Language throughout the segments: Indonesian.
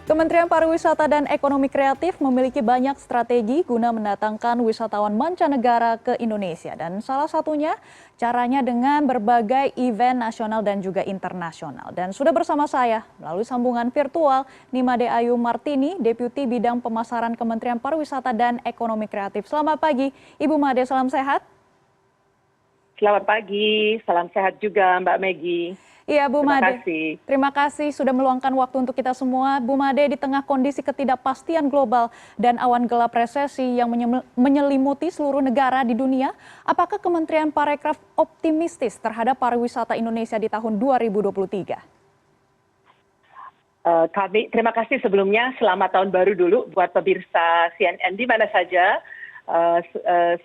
Kementerian Pariwisata dan Ekonomi Kreatif memiliki banyak strategi guna mendatangkan wisatawan mancanegara ke Indonesia. Dan salah satunya caranya dengan berbagai event nasional dan juga internasional. Dan sudah bersama saya melalui sambungan virtual Nimade Ayu Martini, Deputi Bidang Pemasaran Kementerian Pariwisata dan Ekonomi Kreatif. Selamat pagi, Ibu Made, salam sehat. Selamat pagi, salam sehat juga Mbak Megi. Iya, Bu Made. Kasih. Terima kasih sudah meluangkan waktu untuk kita semua. Bu Made, di tengah kondisi ketidakpastian global dan awan gelap resesi yang menyelimuti seluruh negara di dunia, apakah Kementerian Parekraf optimistis terhadap pariwisata Indonesia di tahun 2023? Terima kasih sebelumnya, selamat tahun baru dulu buat pemirsa CNN di mana saja.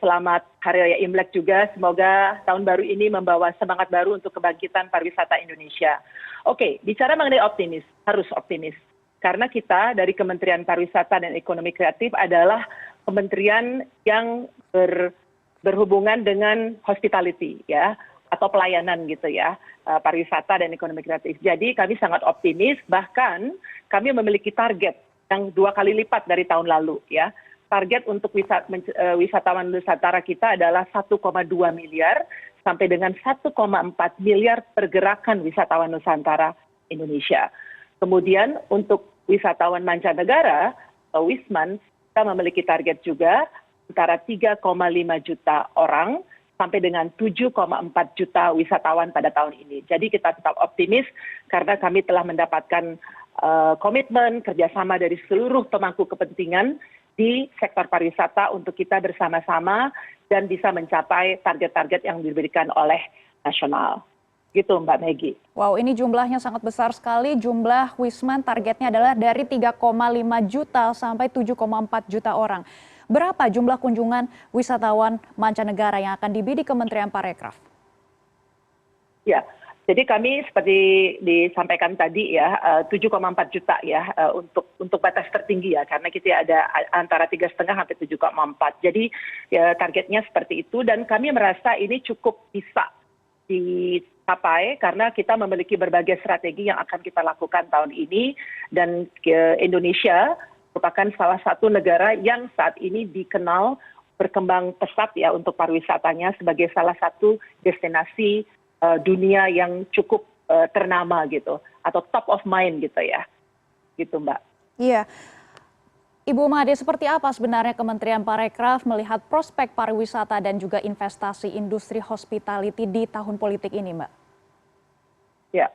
Selamat Hari Raya Imlek juga. Semoga tahun baru ini membawa semangat baru untuk kebangkitan pariwisata Indonesia. Oke, bicara mengenai optimis, harus optimis. Karena kita dari Kementerian Pariwisata dan Ekonomi Kreatif adalah kementerian yang berhubungan dengan hospitality ya, atau pelayanan gitu ya, pariwisata dan ekonomi kreatif. Jadi kami sangat optimis, bahkan kami memiliki target yang 2 kali lipat dari tahun lalu ya. Target untuk wisatawan Nusantara kita adalah 1,2 miliar sampai dengan 1,4 miliar pergerakan wisatawan Nusantara Indonesia. Kemudian untuk wisatawan mancanegara atau Wisman, kita memiliki target juga antara 3,5 juta orang sampai dengan 7,4 juta wisatawan pada tahun ini. Jadi kita tetap optimis karena kami telah mendapatkan komitmen kerjasama dari seluruh pemangku kepentingan di sektor pariwisata untuk kita bersama-sama dan bisa mencapai target-target yang diberikan oleh nasional. Gitu Mbak Megi. Wow, ini jumlahnya sangat besar sekali. Jumlah Wisman targetnya adalah dari 3,5 juta sampai 7,4 juta orang. Berapa jumlah kunjungan wisatawan mancanegara yang akan dibidik Kementerian Parekraf? Ya, jadi kami seperti disampaikan tadi ya, 7,4 juta ya untuk batas tertinggi ya, karena kita ada antara 3,5 sampai 7,4. Jadi ya, targetnya seperti itu dan kami merasa ini cukup bisa dicapai karena kita memiliki berbagai strategi yang akan kita lakukan tahun ini dan Indonesia merupakan salah satu negara yang saat ini dikenal berkembang pesat ya untuk pariwisatanya sebagai salah satu destinasi dunia yang cukup ternama gitu atau top of mind gitu ya, gitu Mbak. Iya, Ibu Made, seperti apa sebenarnya Kementerian Parekraf melihat prospek pariwisata dan juga investasi industri hospitality di tahun politik ini, Mbak? Ya,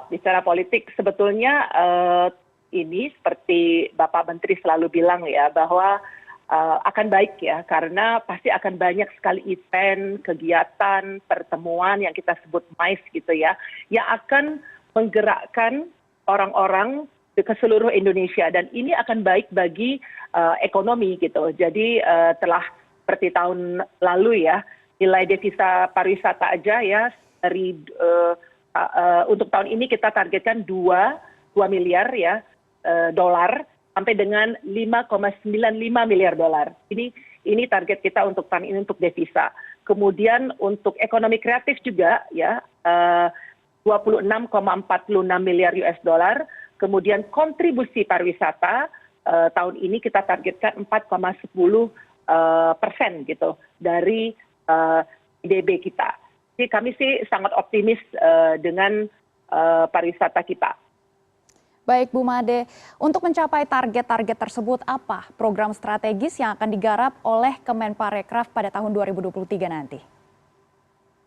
bicara politik sebetulnya ini seperti Bapak Menteri selalu bilang ya bahwa akan baik ya karena pasti akan banyak sekali event, kegiatan, pertemuan yang kita sebut MICE gitu ya yang akan menggerakkan orang-orang ke seluruh Indonesia dan ini akan baik bagi ekonomi gitu. Jadi telah seperti tahun lalu ya nilai devisa pariwisata aja ya dari untuk tahun ini kita targetkan 2 miliar ya dolar sampai dengan 5,95 miliar dolar. Ini target kita untuk tahun ini untuk devisa. Kemudian untuk ekonomi kreatif juga ya 26,46 miliar US dollar. Kemudian kontribusi pariwisata tahun ini kita targetkan 4,10% gitu dari IDB kita. Jadi kami sih sangat optimis dengan pariwisata kita. Baik Bu Made, untuk mencapai target-target tersebut apa program strategis yang akan digarap oleh Kemenparekraf pada tahun 2023 nanti?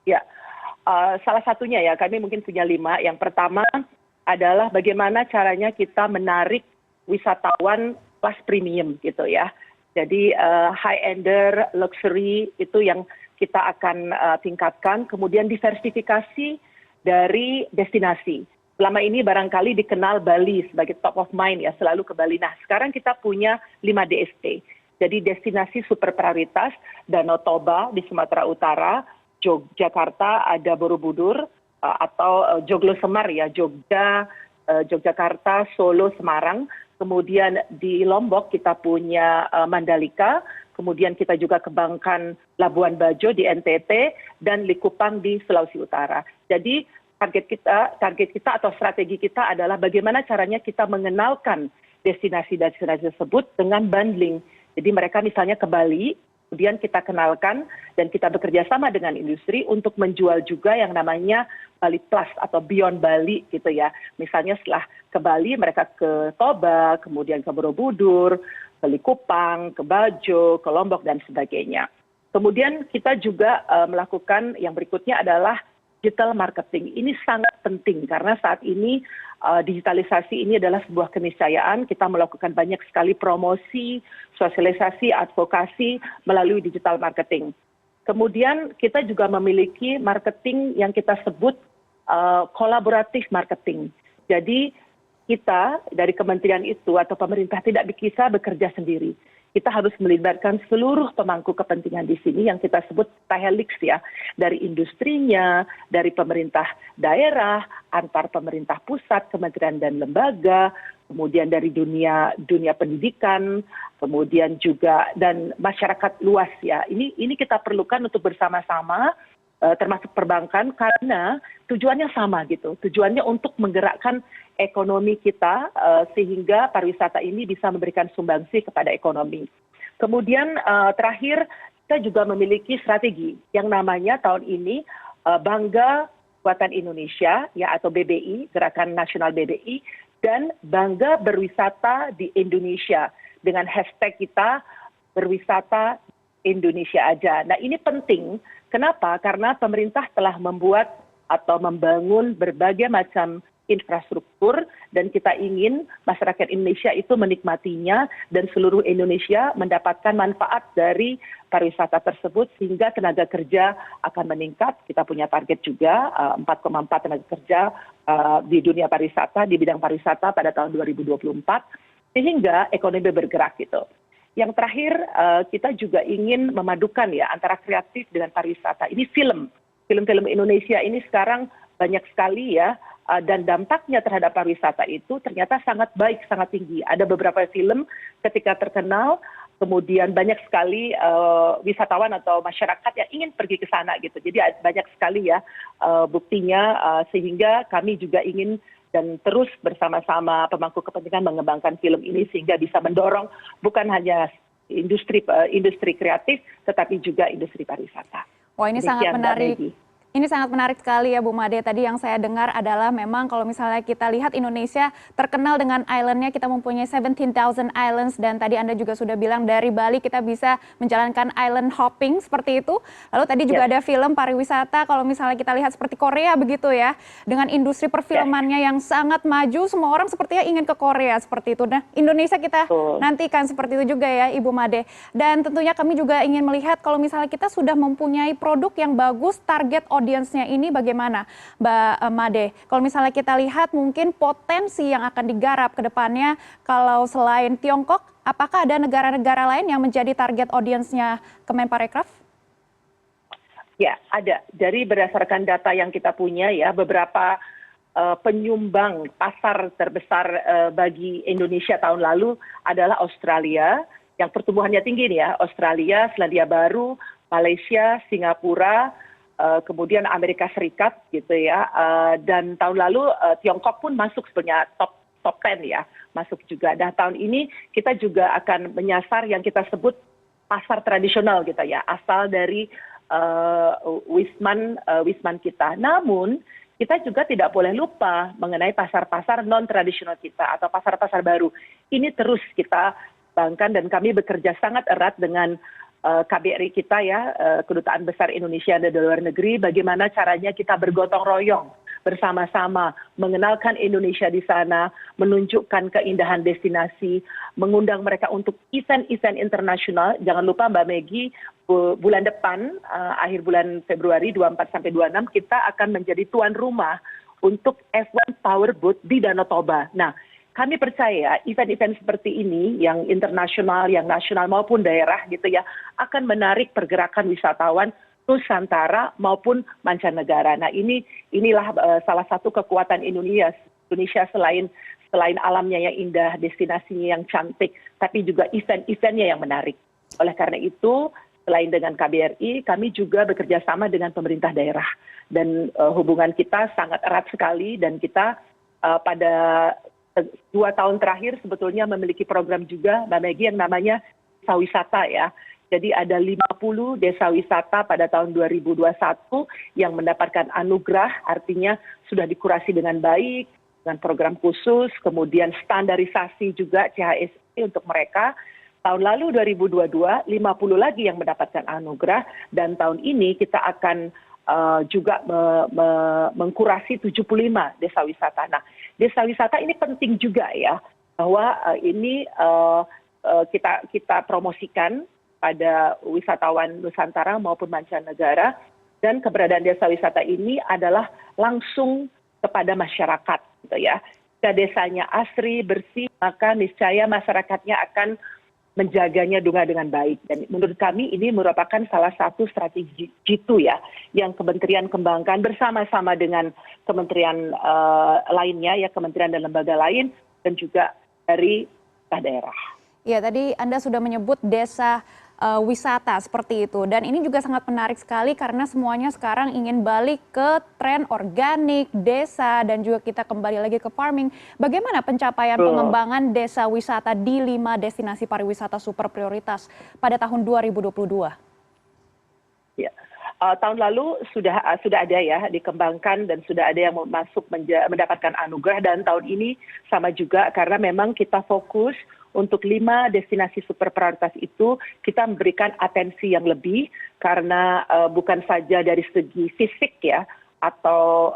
Ya, salah satunya ya kami mungkin punya 5. Yang pertama adalah bagaimana caranya kita menarik wisatawan kelas premium gitu ya. Jadi high-ender, luxury itu yang kita akan tingkatkan. Kemudian diversifikasi dari destinasi. Selama ini barangkali dikenal Bali sebagai top of mind ya, selalu ke Bali. Nah sekarang kita punya 5 DST. Jadi destinasi super prioritas, Danau Toba di Sumatera Utara, Yogyakarta ada Borobudur, atau Joglo Semar ya, Yogyakarta, Solo, Semarang. Kemudian di Lombok kita punya Mandalika, kemudian kita juga kembangkan Labuan Bajo di NTT, dan Likupang di Sulawesi Utara. Jadi target kita atau strategi kita adalah bagaimana caranya kita mengenalkan destinasi-destinasi tersebut dengan bundling. Jadi mereka misalnya ke Bali, kemudian kita kenalkan dan kita bekerja sama dengan industri untuk menjual juga yang namanya Bali Plus atau Beyond Bali gitu ya. Misalnya setelah ke Bali mereka ke Toba, kemudian ke Borobudur, ke Likupang, ke Bajo, ke Lombok dan sebagainya. Kemudian kita juga melakukan yang berikutnya adalah digital marketing. Ini sangat penting karena saat ini digitalisasi ini adalah sebuah keniscayaan. Kita melakukan banyak sekali promosi, sosialisasi, advokasi melalui digital marketing. Kemudian kita juga memiliki marketing yang kita sebut kolaboratif marketing. Jadi kita dari kementerian itu atau pemerintah tidak bisa bekerja sendiri. Kita harus melibatkan seluruh pemangku kepentingan di sini yang kita sebut helix ya, dari industrinya, dari pemerintah daerah, antar pemerintah pusat, kementerian dan lembaga, kemudian dari dunia pendidikan, kemudian juga dan masyarakat luas ya. Ini kita perlukan untuk bersama-sama termasuk perbankan karena tujuannya sama gitu. Tujuannya untuk menggerakkan ekonomi kita sehingga pariwisata ini bisa memberikan sumbangsi kepada ekonomi. Kemudian terakhir kita juga memiliki strategi yang namanya tahun ini Bangga Buatan Indonesia ya atau BBI, Gerakan Nasional BBI dan Bangga Berwisata di Indonesia dengan hashtag kita berwisata Indonesia aja. Nah ini penting, kenapa? Karena pemerintah telah membuat atau membangun berbagai macam infrastruktur dan kita ingin masyarakat Indonesia itu menikmatinya dan seluruh Indonesia mendapatkan manfaat dari pariwisata tersebut sehingga tenaga kerja akan meningkat. Kita punya target juga 4,4 tenaga kerja di dunia pariwisata, di bidang pariwisata pada tahun 2024 sehingga ekonomi bergerak gitu. Yang terakhir kita juga ingin memadukan ya antara kreatif dengan pariwisata. Ini film-film Indonesia ini sekarang banyak sekali ya dan dampaknya terhadap pariwisata itu ternyata sangat baik, sangat tinggi. Ada beberapa film ketika terkenal kemudian banyak sekali wisatawan atau masyarakat yang ingin pergi ke sana gitu. Jadi banyak sekali ya buktinya sehingga kami juga ingin dan terus bersama-sama pemangku kepentingan mengembangkan film ini sehingga bisa mendorong bukan hanya industri kreatif tetapi juga industri pariwisata. Wah ini sangat menarik. Ini sangat menarik sekali ya Bu Made. Tadi yang saya dengar adalah memang kalau misalnya kita lihat Indonesia terkenal dengan island-nya, kita mempunyai 17,000 islands dan tadi Anda juga sudah bilang dari Bali kita bisa menjalankan island hopping seperti itu. Lalu tadi juga ada film pariwisata kalau misalnya kita lihat seperti Korea begitu ya. Dengan industri perfilmannya yang sangat maju, semua orang sepertinya ingin ke Korea seperti itu. Nah Indonesia kita nantikan seperti itu juga ya Ibu Made. Dan tentunya kami juga ingin melihat kalau misalnya kita sudah mempunyai produk yang bagus, target audiensnya ini bagaimana Mbak Made? Kalau misalnya kita lihat mungkin potensi yang akan digarap ke depannya kalau selain Tiongkok, apakah ada negara-negara lain yang menjadi target audiensnya Kemenparekraf? Ya, ada. Dari berdasarkan data yang kita punya ya, beberapa penyumbang pasar terbesar bagi Indonesia tahun lalu adalah Australia, yang pertumbuhannya tinggi nih ya, Australia, Selandia Baru, Malaysia, Singapura, kemudian Amerika Serikat gitu ya, dan tahun lalu Tiongkok pun masuk sebenarnya top 10 ya, masuk juga. Nah tahun ini kita juga akan menyasar yang kita sebut pasar tradisional gitu ya, asal dari wisman kita. Namun kita juga tidak boleh lupa mengenai pasar-pasar non tradisional kita atau pasar-pasar baru. Ini terus kita kembangkan dan kami bekerja sangat erat dengan KBRI kita ya, Kedutaan Besar Indonesia di luar negeri, bagaimana caranya kita bergotong royong bersama-sama, mengenalkan Indonesia di sana, menunjukkan keindahan destinasi, mengundang mereka untuk event-event internasional. Jangan lupa Mbak Meggy, bulan depan, akhir bulan Februari 24 sampai 26, kita akan menjadi tuan rumah untuk F1 Powerboat di Danau Toba. Nah, kami percaya event-event seperti ini yang internasional, yang nasional maupun daerah gitu ya, akan menarik pergerakan wisatawan Nusantara maupun mancanegara. Nah inilah salah satu kekuatan Indonesia selain alamnya yang indah, destinasinya yang cantik, tapi juga event-eventnya yang menarik. Oleh karena itu selain dengan KBRI, kami juga bekerja sama dengan pemerintah daerah. Dan hubungan kita sangat erat sekali dan kita pada 2 tahun terakhir sebetulnya memiliki program juga, Mbak Meggy, yang namanya desa wisata ya. Jadi ada 50 desa wisata pada tahun 2021 yang mendapatkan anugerah, artinya sudah dikurasi dengan baik, dengan program khusus, kemudian standarisasi juga CHSE untuk mereka. Tahun lalu 2022, 50 lagi yang mendapatkan anugerah, dan tahun ini kita akan juga mengkurasi 75 desa wisata. Nah, desa wisata ini penting juga ya, bahwa ini kita promosikan pada wisatawan Nusantara maupun mancanegara, dan keberadaan desa wisata ini adalah langsung kepada masyarakat, gitu ya. Jika desanya asri, bersih, maka niscaya masyarakatnya akan menjaganya dengan baik. Dan menurut kami ini merupakan salah satu strategi jitu ya, yang Kementerian kembangkan bersama-sama dengan kementerian lainnya, ya, kementerian dan lembaga lain, dan juga dari daerah. Ya, tadi Anda sudah menyebut desa wisata seperti itu, dan ini juga sangat menarik sekali karena semuanya sekarang ingin balik ke tren organik desa dan juga kita kembali lagi ke farming. Bagaimana pencapaian pengembangan desa wisata di 5 destinasi pariwisata super prioritas pada tahun 2022? Ya. Tahun lalu sudah ada ya dikembangkan dan sudah ada yang masuk mendapatkan anugerah, dan tahun ini sama juga karena memang kita fokus untuk 5 destinasi super prioritas itu kita memberikan atensi yang lebih karena bukan saja dari segi fisik ya atau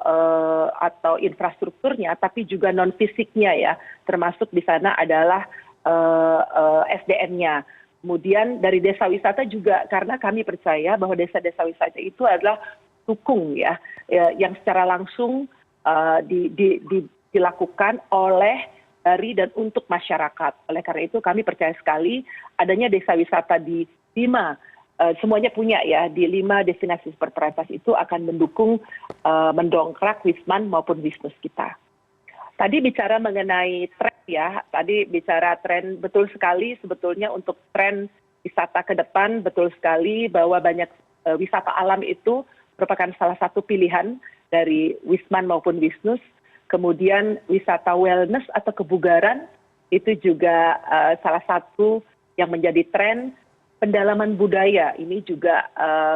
infrastrukturnya, tapi juga non fisiknya ya, termasuk di sana adalah SDM-nya. Kemudian dari desa wisata juga karena kami percaya bahwa desa-desa wisata itu adalah dukung ya, yang secara langsung dilakukan oleh dari dan untuk masyarakat. Oleh karena itu kami percaya sekali adanya desa wisata di 5, semuanya punya ya, di 5 destinasi super prioritas itu akan mendongkrak Wisman maupun bisnis kita. Tadi bicara mengenai tren ya, tadi bicara tren, betul sekali sebetulnya untuk tren wisata ke depan, betul sekali bahwa banyak wisata alam itu merupakan salah satu pilihan dari Wisman maupun Wisnus. Kemudian wisata wellness atau kebugaran itu juga salah satu yang menjadi tren. Pendalaman budaya ini juga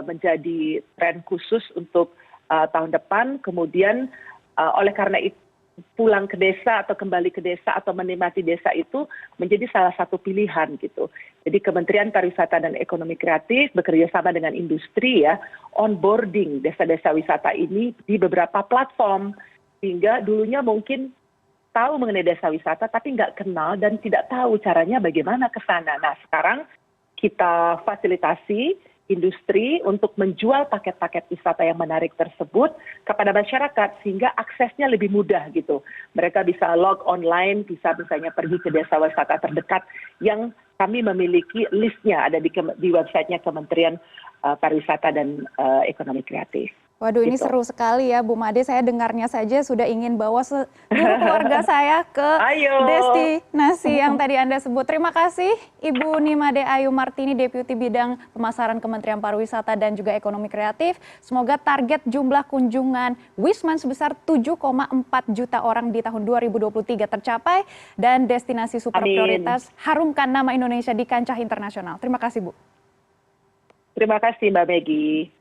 menjadi tren khusus untuk tahun depan. Kemudian oleh karena itu pulang ke desa atau kembali ke desa atau menikmati desa itu menjadi salah satu pilihan gitu. Jadi Kementerian Pariwisata dan Ekonomi Kreatif bekerja sama dengan industri ya, onboarding desa-desa wisata ini di beberapa platform. Sehingga dulunya mungkin tahu mengenai desa wisata tapi nggak kenal dan tidak tahu caranya bagaimana ke sana. Nah, sekarang kita fasilitasi industri untuk menjual paket-paket wisata yang menarik tersebut kepada masyarakat sehingga aksesnya lebih mudah gitu. Mereka bisa log online, bisa misalnya pergi ke desa wisata terdekat yang kami memiliki listnya ada di websitenya Kementerian Pariwisata dan Ekonomi Kreatif. Waduh, ini seru sekali ya Bu Made, saya dengarnya saja sudah ingin bawa seluruh keluarga saya ke destinasi yang tadi Anda sebut. Terima kasih Ibu Nimade Ayu Martini, Deputi Bidang Pemasaran Kementerian Pariwisata dan juga Ekonomi Kreatif. Semoga target jumlah kunjungan Wisman sebesar 7,4 juta orang di tahun 2023 tercapai dan destinasi super prioritas harumkan nama Indonesia di kancah internasional. Terima kasih Bu. Terima kasih Mbak Meggy.